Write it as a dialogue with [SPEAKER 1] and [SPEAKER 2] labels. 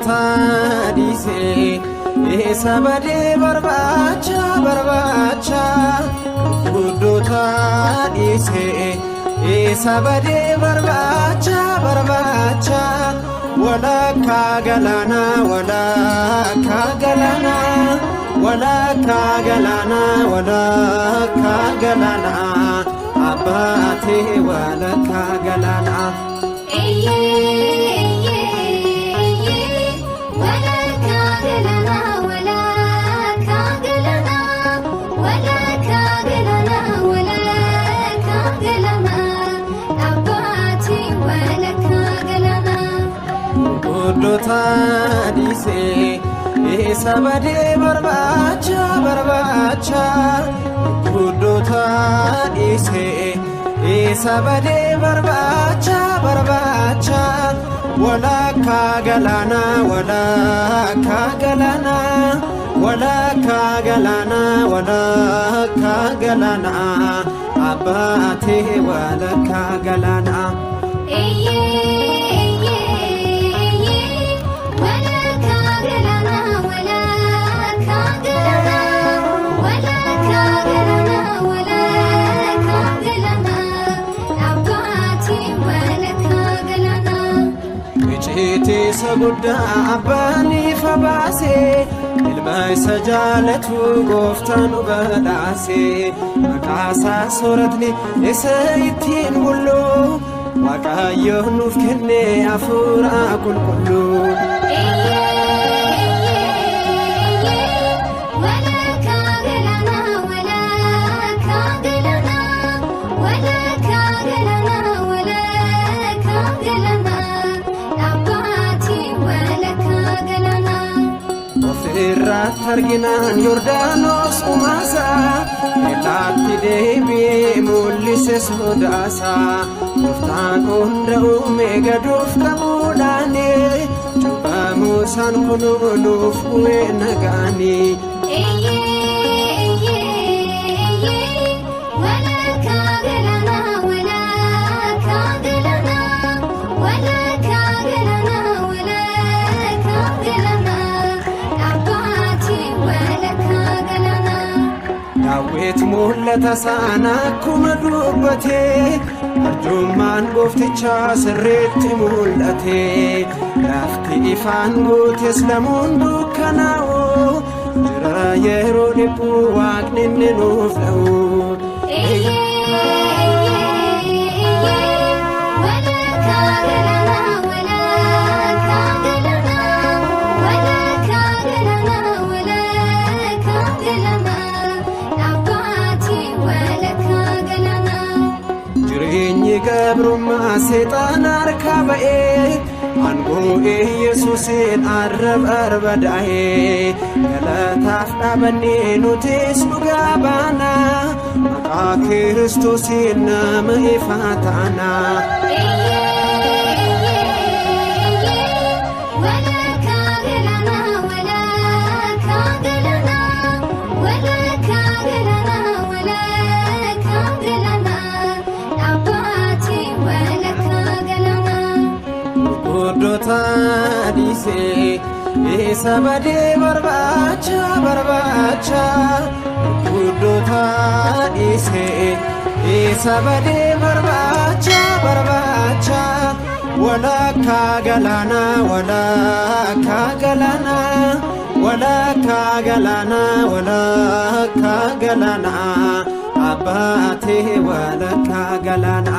[SPEAKER 1] tadise sabade barbacha barbacha buddo tadise sabade barbacha barbacha wala kagalana wala kagalana wala kagalana wala kagalana abate wala kagalana tadise sabade barbacha barbacha buddo tadise sabade barbacha barbacha wala kagalana wala kagalana wala kagalana wala kagalana abate wala kagalana سجدا أباني فباسي الماء سجالته قفتان بداسي مكاسا صورتني لسيتين بلو وكايه نفكني أفورا كل كلو arginaan Yordaanos umaasa Elaatti deebi'ee mul'ise sodaasa Gooftaan hunda uume gaduuf qabuudhaani Cubbamoo isaan kunuunuuf bu'ee nagaani Daawit mul'ata sana akkuma dubbate arjummaan gooftichaa sirriitti mul'ate lafti ifaan guutes lamuun dukkanaa'u jira yeroo dhibbuu waaqni inni nuuf ta'u Gabrummaa seexaan harkaa ba'ee aangoo Yesuusiin arbadaa'ee galataaf dhaabannee nutis dhugaa baana maqaa Kiristoosiin nama ifaa taana. Taadise isa badee barbaacha Guddo taadise isa badee barbaacha Walakkaa galaana Abbaatee walakkaa galaana